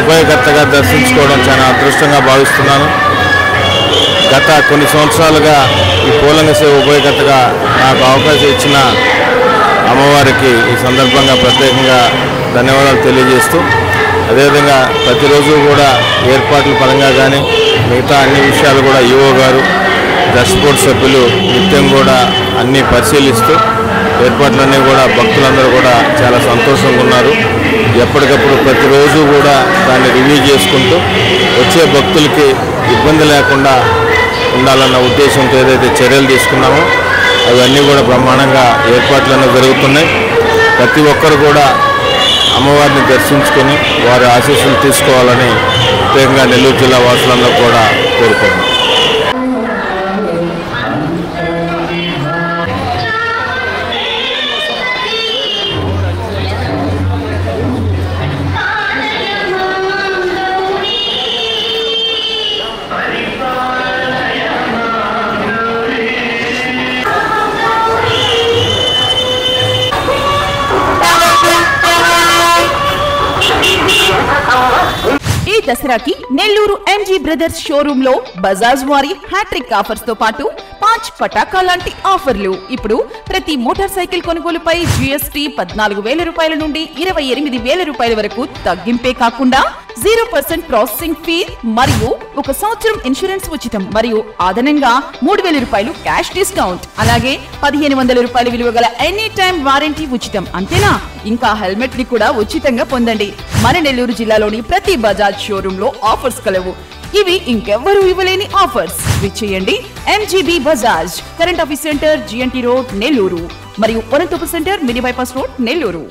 ఉభయకర్తగా దర్శించుకోవడం చాలా అదృష్టంగా భావిస్తున్నాను. గత కొన్ని సంవత్సరాలుగా ఈ పూలంగ సేవ ఉభయకర్తగా నాకు అవకాశం ఇచ్చిన అమ్మవారికి ఈ సందర్భంగా ప్రత్యేకంగా ధన్యవాదాలు తెలియజేస్తూ, అదేవిధంగా ప్రతిరోజు కూడా ఏర్పాట్ల పరంగా కానీ మిగతా అన్ని విషయాలు కూడా ఈఓ గారు, ట్రస్ట్ బోర్డు సభ్యులు నిత్యం కూడా అన్నీ పరిశీలిస్తూ ఏర్పాట్లన్నీ కూడా భక్తులందరూ కూడా చాలా సంతోషంగా ఉన్నారు. ఎప్పటికప్పుడు ప్రతిరోజు కూడా దాన్ని రివ్యూ చేసుకుంటూ వచ్చే భక్తులకి ఇబ్బంది లేకుండా ఉండాలన్న ఉద్దేశంతో ఏదైతే చర్యలు తీసుకున్నామో అవన్నీ కూడా బ్రహ్మాండంగా ఏర్పాట్లన్నీ జరుగుతున్నాయి. ప్రతి ఒక్కరు కూడా అమ్మవారిని దర్శించుకొని వారి ఆశీస్సులు తీసుకోవాలని ప్రత్యేకంగా నెల్లూరు జిల్లా వాసులందరూ కూడా కోరుకుంటున్నాం. ఈ దసరాకి నెల్లూరు ఎంజీ బ్రదర్స్ షోరూమ్ లో బజాజ్ వారి హ్యాట్రిక్ ఆఫర్స్ తో పాటు 5 పటాకా లాంటి ఆఫర్లు. ఇప్పుడు ప్రతి మోటార్ సైకిల్ కొనుగోలుపై జీఎస్టీ 14,000 రూపాయల నుండి 28,000 రూపాయల వరకు తగ్గింపే కాకుండా 0% ప్రాసెసింగ్ ఫీ మరియు 1 సంవత్సరం ఇన్సూరెన్స్ ఉచితం మరియు అదనంగా 3,000 రూపాయలు క్యాష్ డిస్కౌంట్, అలాగే 1,500 రూపాయల విలువ గల ఎనీ టైమ్ వారంటీ ఉచితం. అంతేనా, ఇంకా హెల్మెట్ ని కూడా ఉచితంగా పొందండి. మన నెల్లూరు జిల్లాలోని ప్రతి బజాజ్ షోరూమ్ లో ఆఫర్స్ కలవు. ఇవి ఇంకెవ్వరూ ఇవ్వలేని ఆఫర్స్. విచ్చేయండి MGB Bajaj, current office center, GNT road, Nellore మరియు Varanthopu center, mini bypass road, Nellore.